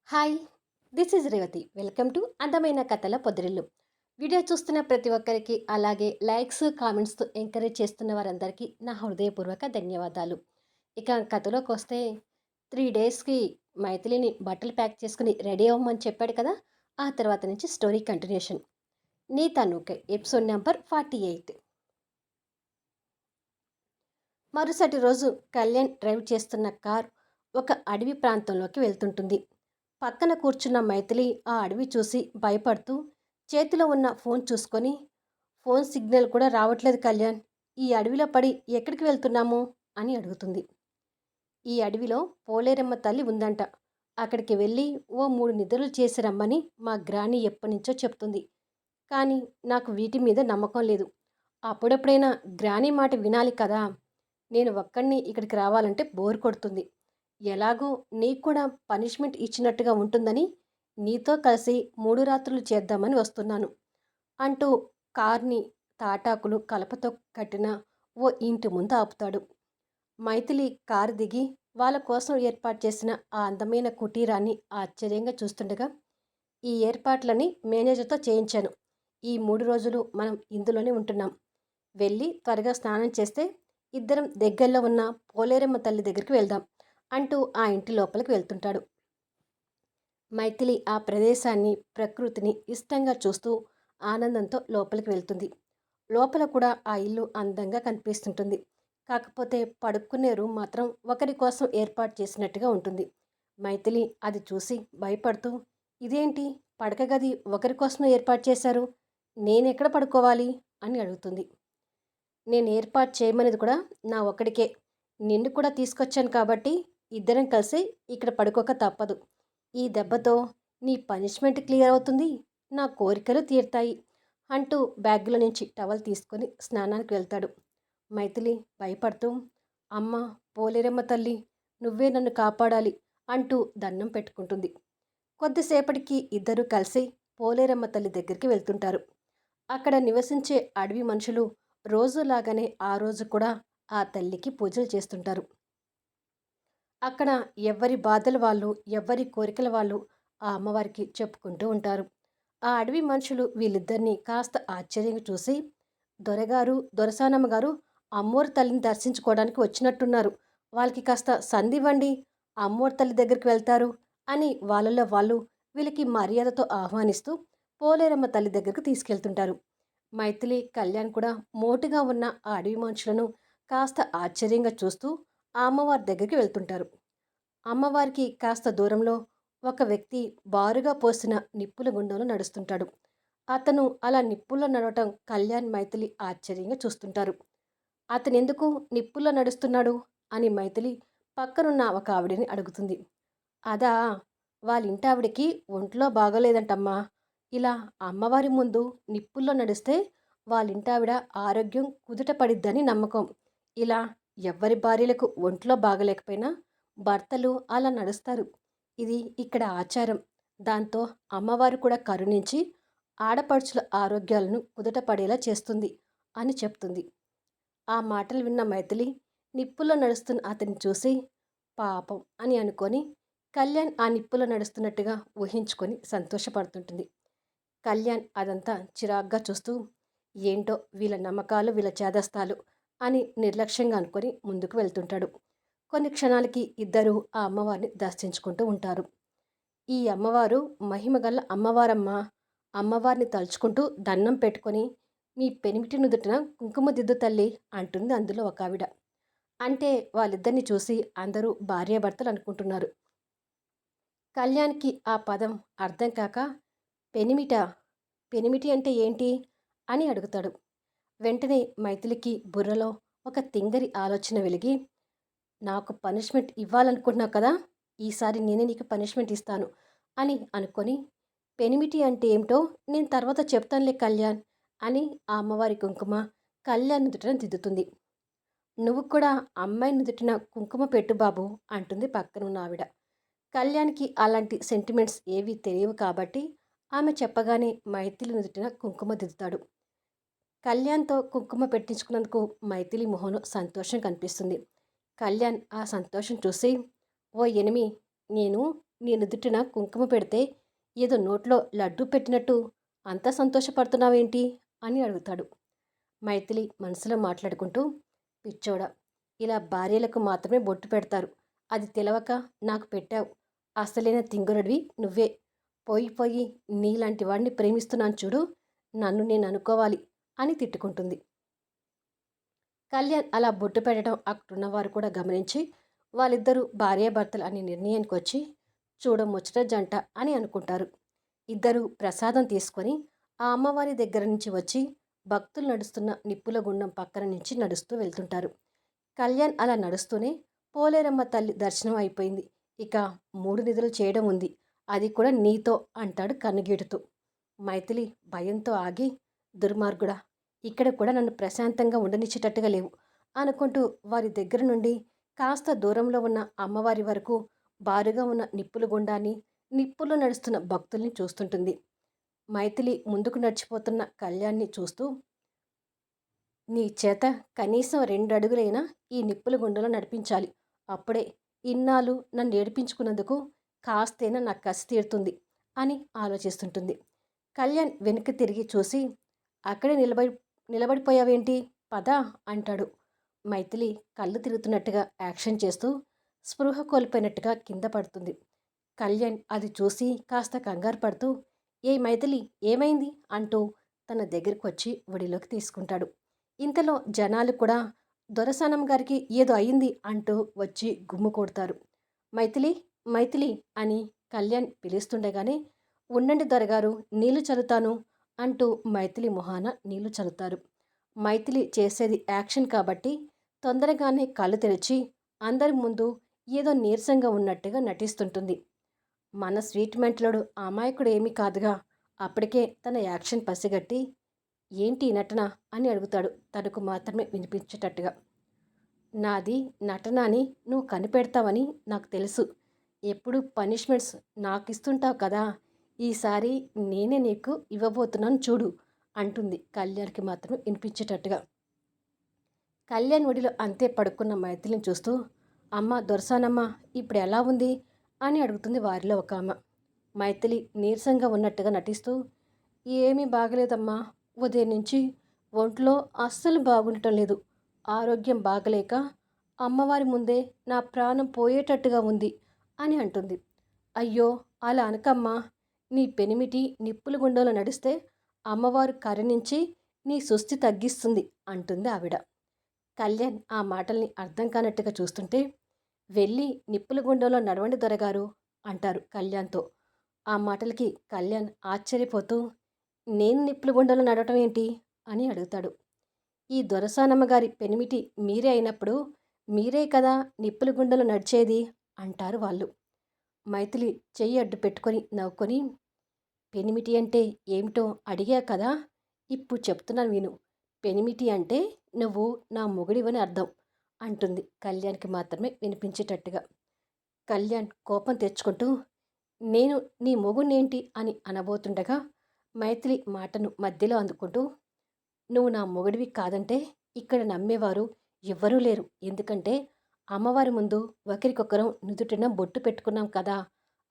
Hi, this is Revathi. Welcome to అందమైన కథల పొదరిల్లు. Video చూస్తున్న ప్రతి ఒక్కరికి, అలాగే లైక్స్, కామెంట్స్తో ఎంకరేజ్ చేస్తున్న వారందరికీ నా హృదయపూర్వక ధన్యవాదాలు. ఇక కథలోకి వస్తే 3 డేస్కి మైథిలిని బట్టలు ప్యాక్ చేసుకుని రెడీ అవ్వమని చెప్పాడు కదా. ఆ తర్వాత నుంచి స్టోరీ కంటిన్యూషన్. నీ తనుకై ఎపిసోడ్ నెంబర్ 48. మరుసటి రోజు కళ్యాణ్ డ్రైవ్ చేస్తున్న కార్ ఒక అడవి ప్రాంతంలోకి వెళ్తుంటుంది. పక్కన కూర్చున్న మైథిలి ఆ అడవి చూసి భయపడుతూ చేతిలో ఉన్న ఫోన్ చూసుకొని, ఫోన్ సిగ్నల్ కూడా రావట్లేదు కళ్యాణ్. ఈ అడవిలో పడి ఎక్కడికి వెళ్తున్నాము అని అడుగుతుంది. ఈ అడవిలో పోలేరమ్మ తల్లి ఉందంట. అక్కడికి వెళ్ళి ఓ 3 నిద్రలు చేసి రమ్మని మా గ్రాని ఎప్పటినుంచో చెప్తుంది. కానీ నాకు వీటి మీద నమ్మకం లేదు. అప్పుడెప్పుడైనా గ్రాని మాట వినాలి కదా. నేను ఒక్కడిని ఇక్కడికి రావాలంటే బోర్ కొడుతుంది. ఎలాగో నీకు కూడా పనిష్మెంట్ ఇచ్చినట్టుగా ఉంటుందని నీతో కలిసి 3 రాత్రులు చేద్దామని వస్తున్నాను అంటూ కార్ని తాటాకులు కలపతో కట్టిన ఓ ఇంటి ముందు ఆపుతాడు. మైథిలి కారు దిగి వాళ్ళ కోసం ఏర్పాటు చేసిన ఆ అందమైన కుటీరాన్ని ఆశ్చర్యంగా చూస్తుండగా, ఈ ఏర్పాట్లని మేనేజర్తో చేయించాను. ఈ 3 రోజులు మనం ఇందులోనే ఉంటున్నాం. వెళ్ళి త్వరగా స్నానం చేస్తే ఇద్దరం దగ్గరలో ఉన్న పోలేరమ్మ తల్లి దగ్గరికి వెళ్దాం అంటూ ఆ ఇంటి లోపలికి వెళ్తుంటాడు. మైథిలి ఆ ప్రదేశాన్ని, ప్రకృతిని ఇష్టంగా చూస్తూ ఆనందంతో లోపలికి వెళ్తుంది. లోపల కూడా ఆ ఇల్లు అందంగా కనిపిస్తుంటుంది. కాకపోతే పడుకునే రూమ్ మాత్రం ఒకరి కోసం ఏర్పాటు చేసినట్టుగా ఉంటుంది. మైథిలి అది చూసి భయపడుతూ, ఇదేంటి పడక గది ఒకరి కోసమే ఏర్పాటు చేశారు, నేనెక్కడ పడుకోవాలి అని అడుగుతుంది. నేను ఏర్పాటు చేయమనేది కూడా నా ఒక్కడికే. నిన్ను కూడా తీసుకొచ్చాను కాబట్టి ఇద్దరం కలిసి ఇక్కడ పడుకోక తప్పదు. ఈ దెబ్బతో నీ పనిష్మెంట్ క్లియర్ అవుతుంది, నా కోరికలు తీరుతాయి అంటూ బ్యాగ్లో నుంచి టవల్ తీసుకొని స్నానానికి వెళ్తాడు. మైథిలి భయపడుతూ, అమ్మ పోలేరమ్మ తల్లి, నువ్వే నన్ను కాపాడాలి అంటూ దండం పెట్టుకుంటుంది. కొద్దిసేపటికి ఇద్దరూ కలిసి పోలేరమ్మ తల్లి దగ్గరికి వెళ్తుంటారు. అక్కడ నివసించే అడవి మనుషులు రోజులాగానే ఆ రోజు కూడా ఆ తల్లికి పూజలు చేస్తుంటారు. అక్కడ ఎవ్వరి బాధలు వాళ్ళు, ఎవ్వరి కోరికల వాళ్ళు ఆ అమ్మవారికి చెప్పుకుంటూ ఉంటారు. ఆ అడవి మనుషులు వీళ్ళిద్దరినీ కాస్త ఆశ్చర్యంగా చూసి, దొరగారు, దొరసానమ్మ గారు అమ్మోరు తల్లిని దర్శించుకోవడానికి వచ్చినట్టున్నారు. వాళ్ళకి కాస్త సంధివ్వండి, అమ్మోరు తల్లి దగ్గరికి వెళ్తారు అని వాళ్ళలో వాళ్ళు వీళ్ళకి మర్యాదతో ఆహ్వానిస్తూ పోలేరమ్మ తల్లి దగ్గరకు తీసుకెళ్తుంటారు. మైథిలి, కళ్యాణ్ కూడా మోటుగా ఉన్న ఆ అడవి మనుషులను కాస్త ఆశ్చర్యంగా చూస్తూ ఆ అమ్మవారి దగ్గరికి వెళ్తుంటారు. అమ్మవారికి కాస్త దూరంలో ఒక వ్యక్తి బారుగా పోసిన నిప్పుల గుండంలో నడుస్తుంటాడు. అతను అలా నిప్పుల్లో నడవటం కళ్యాణ్, మైథిలి ఆశ్చర్యంగా చూస్తుంటారు. అతనెందుకు నిప్పుల్లో నడుస్తున్నాడు అని మైథిలి పక్కనున్న ఒక ఆవిడని అడుగుతుంది. అదా, వాళ్ళింటావిడకి ఒంట్లో బాగోలేదంటమ్మా. ఇలా అమ్మవారి ముందు నిప్పుల్లో నడిస్తే వాళ్ళింటావిడ ఆరోగ్యం కుదుట పడిద్దని నమ్మకం. ఇలా ఎవ్వరి భార్యలకు ఒంట్లో బాగలేకపోయినా భర్తలు అలా నడుస్తారు. ఇది ఇక్కడ ఆచారం. దాంతో అమ్మవారు కూడా కరుణించి ఆడపడుచుల ఆరోగ్యాలను కుదుట పడేలా చేస్తుంది అని చెప్తుంది. ఆ మాటలు విన్న మైథిలి నిప్పుల్లో నడుస్తున్న అతన్ని చూసి పాపం అని అనుకొని, కళ్యాణ్ ఆ నిప్పులో నడుస్తున్నట్టుగా ఊహించుకొని సంతోషపడుతుంటుంది. కళ్యాణ్ అదంతా చిరాగ్గా చూస్తూ, ఏంటో వీళ్ళ నమ్మకాలు, వీళ్ళ చేదస్తాలు అని నిర్లక్ష్యంగా అనుకొని ముందుకు వెళ్తుంటాడు. కొన్ని క్షణాలకి ఇద్దరూ ఆ అమ్మవారిని దర్శించుకుంటూ ఉంటారు. ఈ అమ్మవారు మహిమగల అమ్మవారమ్మ. అమ్మవారిని తలుచుకుంటూ దండం పెట్టుకొని, మీ పెనిమిటి నుదుటిన కుంకుమ దిద్దు తల్లి అంటుంది అందులో ఒక ఆవిడ. అంటే వాళ్ళిద్దరిని చూసి అందరూ భార్యాభర్తలు అనుకుంటున్నారు. కళ్యాణ్కి ఆ పదం అర్థం కాక, పెనిమిట, పెనిమిటి అంటే ఏంటి అని అడుగుతాడు. వెంటనే మైథిలికి బుర్రలో ఒక తింగరి ఆలోచన వెలిగి, నాకు పనిష్మెంట్ ఇవ్వాలనుకుంటున్నావు కదా, ఈసారి నేనే నీకు పనిష్మెంట్ ఇస్తాను అని అనుకొని, పెనిమిటి అంటే ఏమిటో నేను తర్వాత చెప్తానులే కళ్యాణ్ అని ఆ అమ్మవారి కుంకుమ కళ్యాణ్ నుదుటన దిద్దుతుంది. నువ్వు కూడా అమ్మాయి నుదుటిన కుంకుమ పెట్టు బాబు అంటుంది పక్కనున్న ఆవిడ. కళ్యాణ్కి అలాంటి సెంటిమెంట్స్ ఏవీ తెలియవు కాబట్టి ఆమె చెప్పగానే మైథిలి నుదుటిన కుంకుమ దిద్దుతాడు. కళ్యాణ్తో కుంకుమ పెట్టించుకున్నందుకు మైథిలి మొహంలో సంతోషం కనిపిస్తుంది. కళ్యాణ్ ఆ సంతోషం చూసి, ఓ ఎనిమి, నేను నీ నుదుటిన కుంకుమ పెడితే ఏదో నోట్లో లడ్డూ పెట్టినట్టు అంత సంతోషపడుతున్నావేంటి అని అడుగుతాడు. మైథిలి మనసులో మాట్లాడుకుంటూ, పిచ్చోడా, ఇలా భార్యలకు మాత్రమే బొట్టు పెడతారు, అది తెలవక నాకు పెట్టావు. అసలైన తింగరుడివి నువ్వే. పోయి పోయి నీలాంటి వాడిని ప్రేమిస్తున్నాను చూడు, నన్ను నేను అనుకోవాలి అని తిట్టుకుంటుంది. కళ్యాణ్ అలా బొట్టు పెట్టడం అక్కడున్నవారు కూడా గమనించి వాళ్ళిద్దరూ భార్యాభర్తలు అనే నిర్ణయానికి వచ్చి చూడముచ్చట జంట అని అనుకుంటారు. ఇద్దరూ ప్రసాదం తీసుకొని ఆ అమ్మవారి దగ్గర నుంచి వచ్చి భక్తులు నడుస్తున్న నిప్పుల గుండం పక్కన నుంచి నడుస్తూ వెళ్తుంటారు. కళ్యాణ్ అలా నడుస్తూనే పోలేరమ్మ తల్లి దర్శనం అయిపోయింది. ఇక 3 నిధులు చేయడం ఉంది, అది కూడా నీతో అంటాడు కన్నుగీటుతూ. మైథిలి భయంతో ఆగి, దుర్మార్గుడా, ఇక్కడ కూడా నన్ను ప్రశాంతంగా ఉండనిచ్చేటట్టుగా లేవు అనుకుంటూ వారి దగ్గర నుండి కాస్త దూరంలో ఉన్న అమ్మవారి వరకు బారుగా ఉన్న నిప్పుల గుండాన్ని, నిప్పుల్లో నడుస్తున్న భక్తుల్ని చూస్తుంటుంది. మైథిలి ముందుకు నడిచిపోతున్న కళ్యాణ్ని చూస్తూ, నీ చేత కనీసం 2 అడుగులైనా ఈ నిప్పుల గుండంలో నడిపించాలి. అప్పుడే ఇన్నాళ్ళు నన్ను ఏడిపించుకున్నందుకు కాస్తైనా నా కసి తీరుతుంది అని ఆలోచిస్తుంటుంది. కళ్యాణ్ వెనక్కి తిరిగి చూసి, అక్కడే నిలబడిపోయావేంటి, పదా అంటాడు. మైథిలి కళ్ళు తిరుగుతున్నట్టుగా యాక్షన్ చేస్తూ స్పృహ కోల్పోయినట్టుగా కింద పడుతుంది. కళ్యాణ్ అది చూసి కాస్త కంగారు పడుతూ, ఏ మైథిలి, ఏమైంది అంటూ తన దగ్గరికి వచ్చి ఒడిలోకి తీసుకుంటాడు. ఇంతలో జనాలు కూడా దొరసానం గారికి ఏదో అయింది అంటూ వచ్చి గుమ్ము కొడతారు. మైథిలి, మైథిలి అని కళ్యాణ్ పిలుస్తుండగానే, ఉండండి దొరగారు, నీళ్లు చల్లుతాను అంటూ మైథిలి మొహాన నీళ్లు చల్లుతారు. మైథిలి చేసేది యాక్షన్ కాబట్టి తొందరగానే కళ్ళు తెరిచి అందరి ముందు ఏదో నీరసంగా ఉన్నట్టుగా నటిస్తుంటుంది. మన స్వీట్ మెంటలోడు అమాయకుడు ఏమీ కాదుగా. అప్పటికే తన యాక్షన్ పసిగట్టి, ఏంటి నటన అని అడుగుతాడు తనకు మాత్రమే వినిపించేటట్టుగా. నాది నటన అని నువ్వు కనిపెడతావని నాకు తెలుసు. ఎప్పుడు పనిష్మెంట్స్ నాకు ఇస్తుంటావు కదా, ఈసారి నేనే నీకు ఇవ్వబోతున్నాను చూడు అంటుంది కళ్యాణ్కి మాత్రం వినిపించేటట్టుగా. కళ్యాణ్ ఒడిలో అంతే పడుకున్న మైథిలిని చూస్తూ, అమ్మ దొరసానమ్మ ఇప్పుడు ఎలా ఉంది అని అడుగుతుంది వారిలో ఒక ఆమె. మైథిలి నీరసంగా ఉన్నట్టుగా నటిస్తూ, ఏమీ బాగలేదమ్మా, ఉదయం నుంచి ఒంట్లో అస్సలు బాగుండటం లేదు. ఆరోగ్యం బాగలేక అమ్మవారి ముందే నా ప్రాణం పోయేటట్టుగా ఉంది అని అంటుంది. అయ్యో అలా అనకమ్మా, నీ పెనిమిటి నిప్పుల గుండంలో నడిస్తే అమ్మవారు కరుణించి నీ సుస్థి తగ్గిస్తుంది అంటుంది ఆవిడ. కళ్యాణ్ ఆ మాటల్ని అర్థం కానట్టుగా చూస్తుంటే, వెళ్ళి నిప్పుల గుండంలో నడవండి దొరగారు అంటారు కళ్యాణ్తో. ఆ మాటలకి కళ్యాణ్ ఆశ్చర్యపోతూ, నేను నిప్పుల గుండంలో నడవటం ఏంటి అని అడుగుతాడు. ఈ దొరసానమ్మ గారి పెనిమిటి మీరే అయినప్పుడు మీరే కదా నిప్పుల గుండంలో నడిచేది అంటారు వాళ్ళు. మైథిలి చెయ్యి అడ్డు పెట్టుకొని నవ్వుకొని, పెనిమిటి అంటే ఏమిటో అడిగా కదా, ఇప్పుడు చెప్తున్నాను విను. పెనిమిటి అంటే నువ్వు నా మొగుడివని అర్థం అంటుంది కళ్యాణ్కి మాత్రమే వినిపించేటట్టుగా. కళ్యాణ్ కోపం తెచ్చుకుంటూ, నేను నీ మొగుడినేంటి అని అనబోతుండగా మైథిలి మాటను మధ్యలో అందుకుంటూ, నువ్వు నా మొగుడివి కాదంటే ఇక్కడ నమ్మేవారు ఎవ్వరూ లేరు. ఎందుకంటే అమ్మవారి ముందు ఒకరికొకరం నుదుటిన బొట్టు పెట్టుకున్నాం కదా,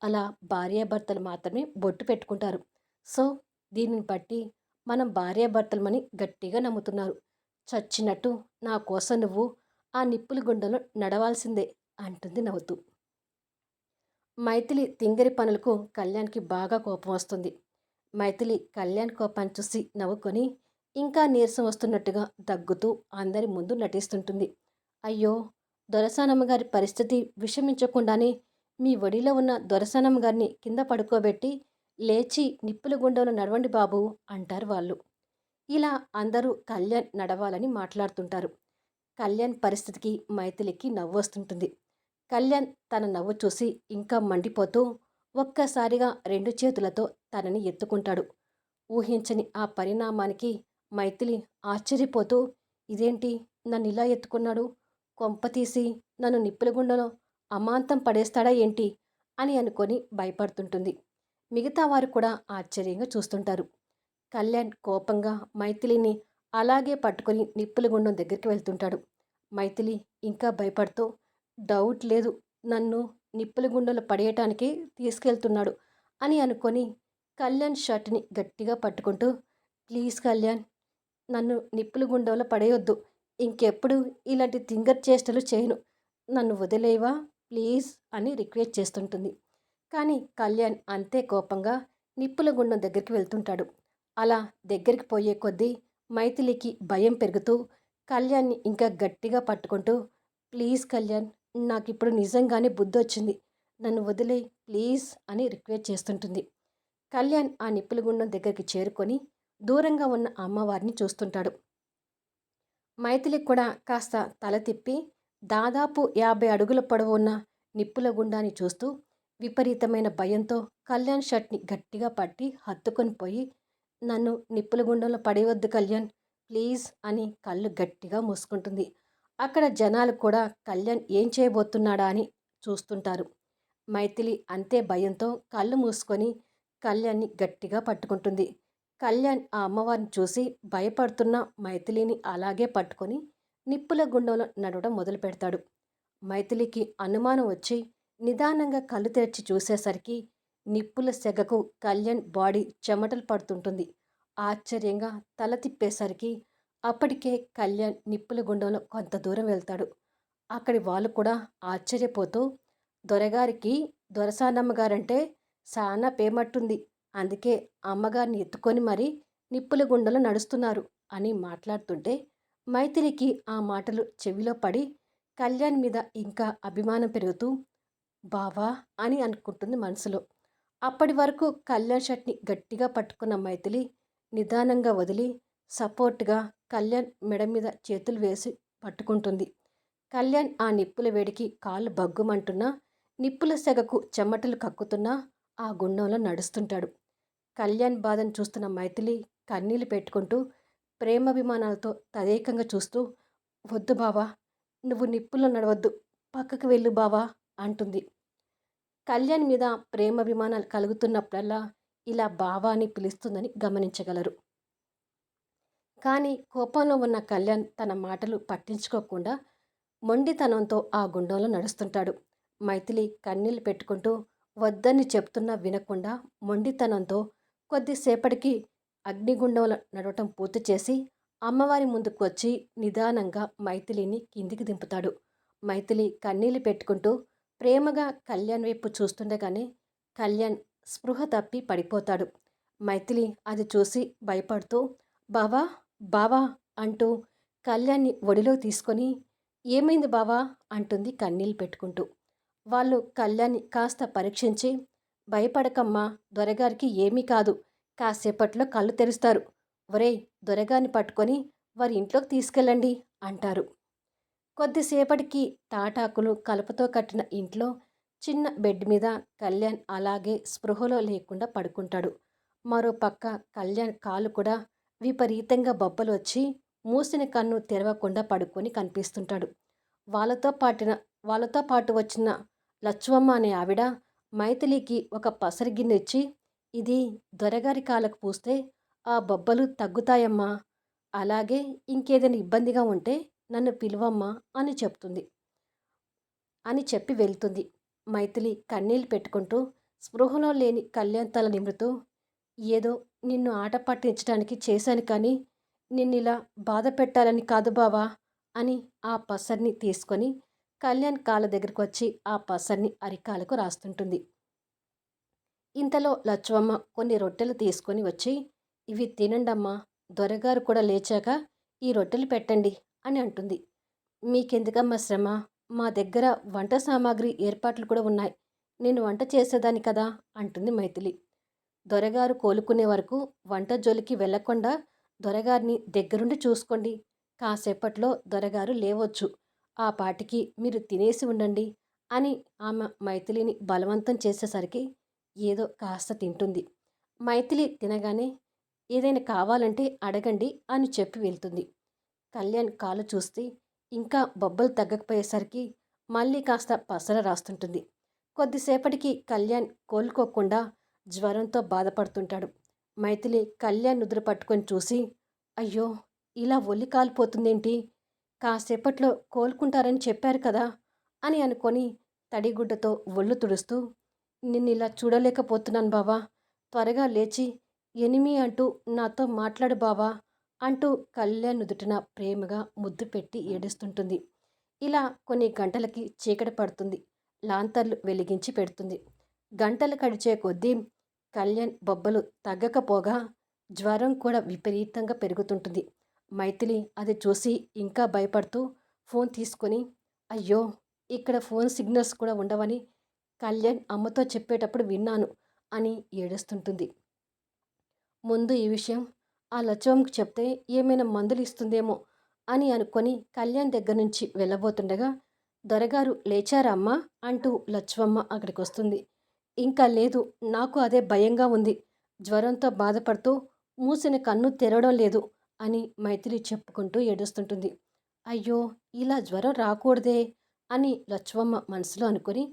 అలా భార్యాభర్తలు మాత్రమే బొట్టు పెట్టుకుంటారు. సో దీనిని బట్టి మనం భార్యాభర్తలమని గట్టిగా నమ్ముతున్నారు. చచ్చినట్టు నా కోసం నువ్వు ఆ నిప్పుల గుండంలో నడవాల్సిందే అంటుంది నవ్వుతూ. మైథిలి తింగరి పనులకు కళ్యాణ్కి బాగా కోపం వస్తుంది. మైథిలి కళ్యాణ్ కోపాన్ని చూసి నవ్వుకొని ఇంకా నీరసం వస్తున్నట్టుగా దగ్గుతూ అందరి ముందు నటిస్తుంటుంది. అయ్యో, దొరసానమ్మ గారి పరిస్థితి విషమించకుండానే మీ ఒడిలో ఉన్న దొరసానమ్మ గారిని కింద పడుకోబెట్టి లేచి నిప్పుల గుండంలో నడవండి బాబు అంటారు వాళ్ళు. ఇలా అందరూ కళ్యాణ్ నడవాలని మాట్లాడుతుంటారు. కళ్యాణ్ పరిస్థితికి మైథిలికి నవ్వు వస్తుంటుంది. కళ్యాణ్ తన నవ్వు చూసి ఇంకా మండిపోతూ ఒక్కసారిగా 2 చేతులతో తనని ఎత్తుకుంటాడు. ఊహించని ఆ పరిణామానికి మైథిలి ఆశ్చర్యపోతూ, ఇదేంటి నన్ను ఇలా ఎత్తుకున్నాడు, కొంపతీసి నన్ను నిప్పుల గుండంలో అమాంతం పడేస్తాడా ఏంటి అని అనుకొని భయపడుతుంటుంది. మిగతా వారు కూడా ఆశ్చర్యంగా చూస్తుంటారు. కళ్యాణ్ కోపంగా మైథిలిని అలాగే పట్టుకొని నిప్పుల గుండం దగ్గరికి వెళ్తుంటాడు. మైథిలి ఇంకా భయపడుతూ, డౌట్ లేదు, నన్ను నిప్పుల గుండంలో పడేయటానికి తీసుకెళ్తున్నాడు అని అనుకొని కళ్యాణ్ షర్ట్ని గట్టిగా పట్టుకుంటూ, ప్లీజ్ కళ్యాణ్, నన్ను నిప్పుల గుండంలో పడేయొద్దు. ఇంకెప్పుడు ఇలాంటి తింగర్ చేష్టలు చేయను. నన్ను వదిలేవా ప్లీజ్ అని రిక్వెస్ట్ చేస్తుంటుంది. కానీ కళ్యాణ్ అంతే కోపంగా నిప్పుల గుండం దగ్గరికి వెళ్తుంటాడు. అలా దగ్గరికి పోయే కొద్దీ మైథిలికి భయం పెరుగుతూ కళ్యాణ్ని ఇంకా గట్టిగా పట్టుకుంటూ, ప్లీజ్ కళ్యాణ్, నాకిప్పుడు నిజంగానే బుద్ధొచ్చింది. నన్ను వదిలే ప్లీజ్ అని రిక్వెస్ట్ చేస్తుంటుంది. కళ్యాణ్ ఆ నిప్పుల గుండం దగ్గరికి చేరుకొని దూరంగా ఉన్న అమ్మవారిని చూస్తుంటాడు. మైథిలికి కూడా కాస్త తల తిప్పి దాదాపు 50 అడుగుల పొడవు ఉన్న నిప్పుల గుండాన్ని చూస్తూ విపరీతమైన భయంతో కళ్యాణ్ షర్ట్ని గట్టిగా పట్టి హత్తుకొని పోయి, నన్ను నిప్పుల గుండంలో పడేయవద్దు కళ్యాణ్ ప్లీజ్ అని కళ్ళు గట్టిగా మూసుకుంటుంది. అక్కడ జనాలు కూడా కళ్యాణ్ ఏం చేయబోతున్నాడా అని చూస్తుంటారు. మైథిలి అంతే భయంతో కళ్ళు మూసుకొని కళ్యాణ్ని గట్టిగా పట్టుకుంటుంది. కళ్యాణ్ ఆ అమ్మవారిని చూసి భయపడుతున్న మైథిలిని అలాగే పట్టుకొని నిప్పుల గుండంలో నడవడం మొదలు పెడతాడు. మైథిలికి అనుమానం వచ్చి నిదానంగా కళ్ళు తెరిచి చూసేసరికి నిప్పుల సెగకు కళ్యాణ్ బాడీ చెమటలు పడుతుంటుంది. ఆశ్చర్యంగా తల తిప్పేసరికి అప్పటికే కళ్యాణ్ నిప్పుల గుండంలో కొంత దూరం వెళ్తాడు. అక్కడి వాళ్ళు కూడా ఆశ్చర్యపోతూ, దొరగారికి దొరసానమ్మ గారంటే చాలా పేమట్టుంది, అందుకే అమ్మగారిని ఎత్తుకొని మరీ నిప్పుల గుండంలో నడుస్తున్నారు అని మాట్లాడుతుంటే మైథిలికి ఆ మాటలు చెవిలో పడి కళ్యాణ్ మీద ఇంకా అభిమానం పెరుగుతూ బావా అని అనుకుంటుంది మనసులో. అప్పటి వరకు కళ్యాణ్ షర్ట్ని గట్టిగా పట్టుకున్న మైథిలి నిదానంగా వదిలి సపోర్ట్గా కళ్యాణ్ మెడ మీద చేతులు వేసి పట్టుకుంటుంది. కళ్యాణ్ ఆ నిప్పుల వేడికి కాళ్ళు బగ్గుమంటున్నా, నిప్పుల సెగకు చెమటలు కక్కుతున్నా ఆ గుండంలో నడుస్తుంటాడు. కళ్యాణ్ బాధను చూస్తున్న మైథిలి కన్నీళ్లు పెట్టుకుంటూ ప్రేమాభిమానాలతో తదేకంగా చూస్తూ, వద్దు బావా, నువ్వు నిప్పుల్లో నడవద్దు, పక్కకు వెళ్ళు బావా అంటుంది. కళ్యాణ్ మీద ప్రేమాభిమానాలు కలుగుతున్నప్పుడల్లా ఇలా బావా అని పిలుస్తుందని గమనించగలరు. కానీ కోపంలో ఉన్న కళ్యాణ్ తన మాటలు పట్టించుకోకుండా మొండితనంతో ఆ గుండంలో నడుస్తుంటాడు. మైథిలి కన్నీళ్లు పెట్టుకుంటూ వద్దని చెప్తున్నా వినకుండా మొండితనంతో కొద్దిసేపటికి అగ్నిగుండంలో నడవటం పూర్తి చేసి అమ్మవారి ముందుకు వచ్చి నిదానంగా మైథిలిని కిందికి దింపుతాడు. మైథిలి కన్నీళ్లు పెట్టుకుంటూ ప్రేమగా కళ్యాణ్ వైపు చూస్తుండగానే కళ్యాణ్ స్పృహ తప్పి పడిపోతాడు. మైథిలి అది చూసి భయపడుతూ బావా బావా అంటూ కళ్యాణ్ని ఒడిలో తీసుకొని, ఏమైంది బావా అంటుంది కన్నీళ్ళు పెట్టుకుంటూ. వాళ్ళు కళ్యాణ్ని కాస్త పరీక్షించి, భయపడకమ్మా, దొరగారికి ఏమీ కాదు, కాసేపట్లో కళ్ళు తెరుస్తారు, ఒరేయ్ దొరగారిని పట్టుకొని వారి ఇంట్లోకి తీసుకెళ్ళండి అంటారు. కొద్దిసేపటికి తాటాకులు కలపతో కట్టిన ఇంట్లో చిన్న బెడ్ మీద కళ్యాణ్ అలాగే స్పృహలో లేకుండా పడుకుంటాడు. మరో పక్క కళ్యాణ్ కాలు కూడా విపరీతంగా బొబ్బలు వచ్చి మూసిన కన్ను తెరవకుండా పడుకొని కనిపిస్తుంటాడు. వాళ్ళతో వాళ్ళతో పాటు వచ్చిన లచ్చువమ్మ అనే ఆవిడ మైథిలికి ఒక పసరి గిన్నె ఇచ్చి, ఇది దొరగారి కాళ్ళకు పూస్తే ఆ బొబ్బలు తగ్గుతాయమ్మా, అలాగే ఇంకేదైనా ఇబ్బందిగా ఉంటే నన్ను పిలువమ్మా అని చెప్తుంది అని చెప్పి వెళ్తుంది. మైథిలి కన్నీళ్ళు పెట్టుకుంటూ స్పృహలో లేని కళ్యాణ్ తల నిమురుతూ, ఏదో నిన్ను ఆట పట్టించడానికి చేశాను కానీ నిన్నిలా బాధ పెట్టాలని కాదు బావా అని ఆ పసర్ని తీసుకొని కళ్యాణ్ కాళ్ళ దగ్గరకు వచ్చి ఆ పసర్ని అరికాలకు రాస్తుంటుంది. ఇంతలో లచ్చువమ్మ కొన్ని రొట్టెలు తీసుకొని వచ్చి, ఇవి తినండమ్మా, దొరగారు కూడా లేచాక ఈ రొట్టెలు పెట్టండి అని అంటుంది. మీకెందుకమ్మా శ్రమ, మా దగ్గర వంట సామాగ్రి ఏర్పాట్లు కూడా ఉన్నాయి, నేను వంట చేసేదాన్ని కదా అంటుంది మైథిలి. దొరగారు కోలుకునే వరకు వంట జోలికి వెళ్లకుండా దొరగారిని దగ్గరుండి చూసుకోండి, కాసేపట్లో దొరగారు లేవచ్చు, ఆ పాటికి మీరు తినేసి ఉండండి అని ఆమె మైథిలిని బలవంతం చేసేసరికి ఏదో కాస్త తింటుంది. మైథిలి తినగానే ఏదైనా కావాలంటే అడగండి అని చెప్పి వెళ్తుంది. కళ్యాణ్ కాలు చూస్తే ఇంకా బొబ్బలు తగ్గకపోయేసరికి మళ్ళీ కాస్త పసర రాస్తుంటుంది. కొద్దిసేపటికి కళ్యాణ్ కోలుకోకుండా జ్వరంతో బాధపడుతుంటాడు. మైథిలి కళ్యాణ్ నుదురు పట్టుకొని చూసి, అయ్యో ఇలా ఒళ్ళు కాలిపోతుందేంటి, కాసేపట్లో కోలుకుంటారని చెప్పారు కదా అని అనుకొని తడిగుడ్డతో ఒళ్ళు తుడుస్తూ, నిన్నిలా చూడలేకపోతున్నాను బావా. త్వరగా లేచి ఎనిమి అంటూ నాతో మాట్లాడు బావా అంటూ కళ్యాణ్ నుదుటిన ప్రేమగా ముద్దు పెట్టి ఏడుస్తుంటుంది. ఇలా కొన్ని గంటలకి చీకటి పడుతుంది. లాంతర్లు వెలిగించి పెడుతుంది. గంటలు గడిచే కొద్దీ కళ్యాణ్ బొబ్బలు తగ్గకపోగా జ్వరం కూడా విపరీతంగా పెరుగుతుంటుంది. మైథిలి అది చూసి ఇంకా భయపడుతూ ఫోన్ తీసుకొని, అయ్యో, ఇక్కడ ఫోన్ సిగ్నల్స్ కూడా ఉండవని కళ్యాణ్ అమ్మతో చెప్పేటప్పుడు విన్నాను అని ఏడుస్తుంటుంది. ముందు ఈ విషయం ఆ లచ్చమ్మకు చెప్తే ఏమైనా మందులు ఇస్తుందేమో అని అనుకొని కళ్యాణ్ దగ్గర నుంచి వెళ్ళబోతుండగా, దొరగారు లేచారా అమ్మా అంటూ లచ్చమ్మ అక్కడికి వస్తుంది. ఇంకా లేదు, నాకు అదే భయంగా ఉంది. జ్వరంతో బాధపడుతూ మూసిన కన్ను తెరవడం లేదు అని మైథిలి చెప్పుకుంటూ ఏడుస్తుంటుంది. అయ్యో, ఇలా జ్వరం రాకూడదే అని లచ్చమ్మ మనసులో అనుకుని,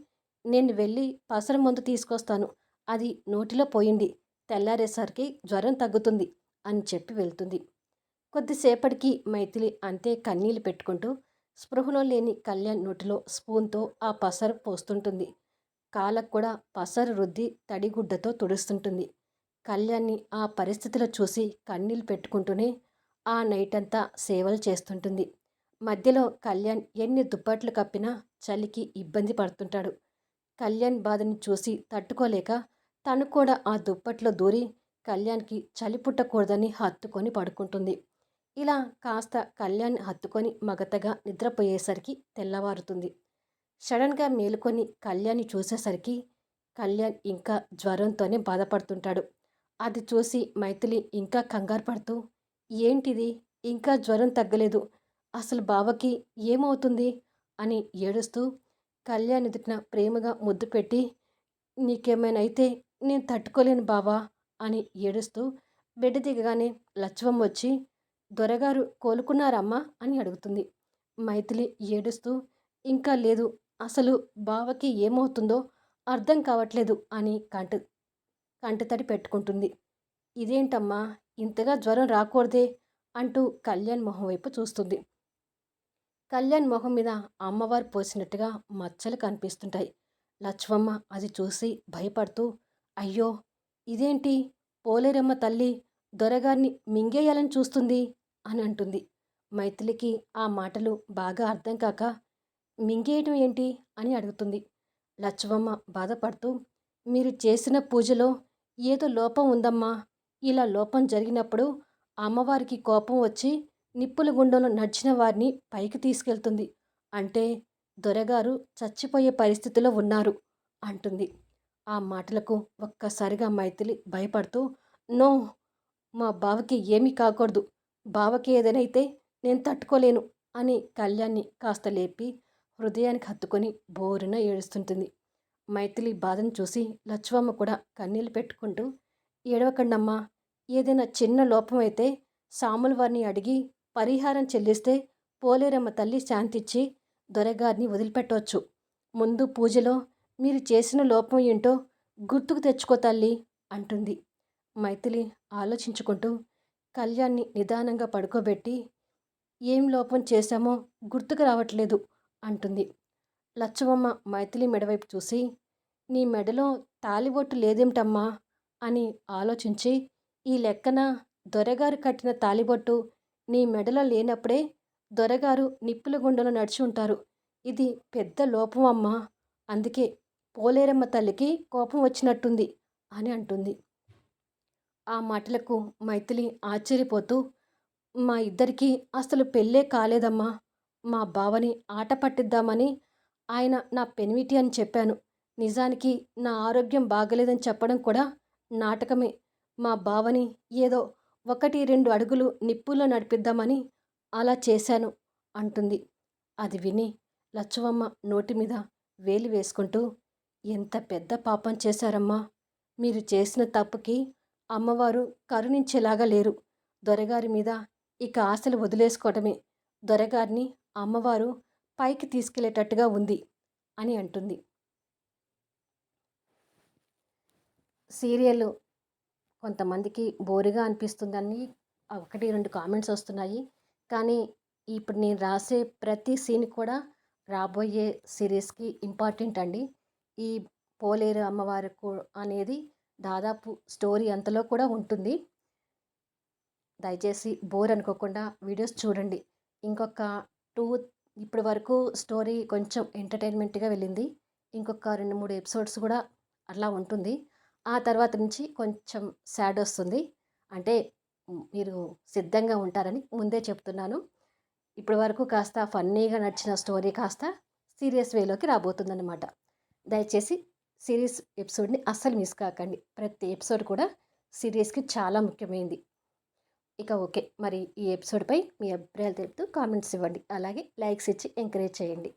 నేను వెళ్ళి పసర మందు తీసుకొస్తాను, అది నోటిలో పోయింది, తెల్లారేసరికి జ్వరం తగ్గుతుంది అని చెప్పి వెళ్తుంది. కొద్దిసేపటికి మైథిలి అంతే కన్నీళ్లు పెట్టుకుంటూ స్పృహలో లేని కళ్యాణ్ నోటిలో స్పూన్తో ఆ పసరు పోస్తుంటుంది. కాళ్ళకు కూడా పసరు రుద్ది తడిగుడ్డతో తుడుస్తుంటుంది. కళ్యాణ్ని ఆ పరిస్థితిలో చూసి కన్నీళ్ళు పెట్టుకుంటూనే ఆ నైట్ అంతా సేవలు చేస్తుంటుంది. మధ్యలో కళ్యాణ్ ఎన్ని దుప్పట్లు కప్పినా చలికి ఇబ్బంది పడుతుంటాడు. కళ్యాణ్ బాధని చూసి తట్టుకోలేక తను కూడా ఆ దుప్పట్లో దూరి కళ్యాణ్కి చలి పుట్టకూడదని హత్తుకొని పడుకుంటుంది. ఇలా కాస్త కళ్యాణ్ హత్తుకొని మగతగా నిద్రపోయేసరికి తెల్లవారుతుంది. సడన్గా మేలుకొని కళ్యాణ్ని చూసేసరికి కళ్యాణ్ ఇంకా జ్వరంతోనే బాధపడుతుంటాడు. అది చూసి మైథిలి ఇంకా కంగారు పడుతూ, ఏంటిది, ఇంకా జ్వరం తగ్గలేదు, అసలు బావకి ఏమవుతుంది అని ఏడుస్తూ కళ్యాణ్ ఎదుటిన ప్రేమగా ముద్దు పెట్టి, నీకేమైనా అయితే నేను తట్టుకోలేను బావా అని ఏడుస్తూ బెడ్ దిగగానే లచ్చవమ్మ వచ్చి, దొరగారు కోలుకున్నారమ్మా అని అడుగుతుంది. మైథిలి ఏడుస్తూ, ఇంకా లేదు, అసలు బావకి ఏమవుతుందో అర్థం కావట్లేదు అని కంటతడి పెట్టుకుంటుంది. ఇదేంటమ్మా, ఇంతగా జ్వరం రాకూడదే అంటూ కళ్యాణ్ మొహం వైపు చూస్తుంది. కళ్యాణ్ మొహం మీద అమ్మవారు పోసినట్టుగా మచ్చలు కనిపిస్తుంటాయి. లచ్చవమ్మ అది చూసి భయపడుతూ, అయ్యో, ఇదేంటి, పోలేరమ్మ తల్లి దొరగారిని మింగేయాలని చూస్తుంది అని అంటుంది. మైథిలికి ఆ మాటలు బాగా అర్థం కాక, మింగేయటం ఏంటి అని అడుగుతుంది. లచ్చవమ్మ బాధపడుతూ, మీరు చేసిన పూజలో ఏదో లోపం ఉందమ్మా. ఇలా లోపం జరిగినప్పుడు అమ్మవారికి కోపం వచ్చి నిప్పుల గుండంలో నడిచిన వారిని పైకి తీసుకెళ్తుంది. అంటే దొరగారు చచ్చిపోయే పరిస్థితిలో ఉన్నారు అంటుంది. ఆ మాటలకు ఒక్కసారిగా మైథిలి భయపడుతూ, నో, మా బావకి ఏమీ కాకూడదు, బావకి ఏదైనా నేను తట్టుకోలేను అని కళ్యాణ్ని కాస్త లేపి హృదయానికి హత్తుకొని బోరున ఏడుస్తుంటుంది. మైథిలి బాధను చూసి లచ్చవమ్మ కూడా కన్నీళ్ళు పెట్టుకుంటూ, ఏడవకండమ్మా, ఏదైనా చిన్న లోపం అయితే సాముల వారిని అడిగి పరిహారం చెల్లిస్తే పోలేరమ్మ తల్లి శాంతిచ్చి దొరగారిని వదిలిపెట్టవచ్చు. ముందు పూజలో మీరు చేసిన లోపం ఏంటో గుర్తుకు తెచ్చుకో తల్లి అంటుంది. మైథిలి ఆలోచించుకుంటూ కళ్యాణ్ని నిదానంగా పడుకోబెట్టి, ఏం లోపం చేశామో గుర్తుకు రావట్లేదు అంటుంది. లచ్చవమ్మ మైథిలి మెడవైపు చూసి, నీ మెడలో తాలిబొట్టు లేదేమిటమ్మా అని ఆలోచించి, ఈ లెక్కన దొరగారు కట్టిన తాలిబొట్టు నీ మెడలో లేనప్పుడే దొరగారు నిప్పుల గుండెలో నడిచి ఉంటారు. ఇది పెద్ద లోపం అమ్మా, అందుకే పోలేరమ్మ తల్లికి కోపం వచ్చినట్టుంది అని అంటుంది. ఆ మాటలకు మైథిలి ఆశ్చర్యపోతూ, మా ఇద్దరికీ అసలు పెళ్ళే కాలేదమ్మా, మా బావని ఆట పట్టిద్దామని ఆయన నా పెనిమిటి అని చెప్పాను. నిజానికి నా ఆరోగ్యం బాగలేదని చెప్పడం కూడా నాటకమే. మా బావని ఏదో 1-2 అడుగులు నిప్పుల్లో నడిపిద్దామని అలా చేశాను అంటుంది. అది విని లచ్చవమ్మ నోటి మీద వేలు వేసుకుంటూ, ఎంత పెద్ద పాపం చేశారమ్మా, మీరు చేసిన తప్పుకి అమ్మవారు కరుణించేలాగా లేరు. దొరగారి మీద ఇక ఆశలు వదిలేసుకోవటమే, దొరగారిని అమ్మవారు పైకి తీసుకెళ్లేటట్టుగా ఉంది అని అంటుంది. సీరియల్ కొంతమందికి బోరుగా అనిపిస్తుందని 1-2 కామెంట్స్ వస్తున్నాయి. కానీ ఇప్పుడు నేను రాసే ప్రతి సీన్ కూడా రాబోయే సీరీస్‌కి ఇంపార్టెంట్ అండి. ఈ పోలేరు అమ్మవారు అనేది దాదాపు స్టోరీ అంతలో కూడా ఉంటుంది. దయచేసి బోర్ అనుకోకుండా వీడియోస్ చూడండి. ఇంకొక 2 ఇప్పటి వరకు స్టోరీ కొంచెం ఎంటర్‌టైన్‌మెంట్‌గా వెళ్ళింది. ఇంకొక 2, 3 ఎపిసోడ్స్ కూడా అట్లా ఉంటుంది. ఆ తర్వాత నుంచి కొంచెం సాడ్ వస్తుంది. అంటే మీరు సిద్ధంగా ఉంటారని ముందే చెప్తున్నాను. ఇప్పటి వరకు కాస్త ఫన్నీగా నడిచిన స్టోరీ కాస్త సీరియస్ వేలోకి రాబోతుందన్నమాట. దయచేసి సీరీస్ ఎపిసోడ్‌ని అస్సలు మిస్ కాకండి. ప్రతి ఎపిసోడ్ కూడా సీరియస్‌కి చాలా ముఖ్యమైనది. ఇక ఓకే. మరి ఈ ఎపిసోడ్‌పై మీ అభిప్రాయాలు తెలుపుతూ కామెంట్స్ ఇవ్వండి. అలాగే లైక్స్ ఇచ్చి ఎంకరేజ్ చేయండి.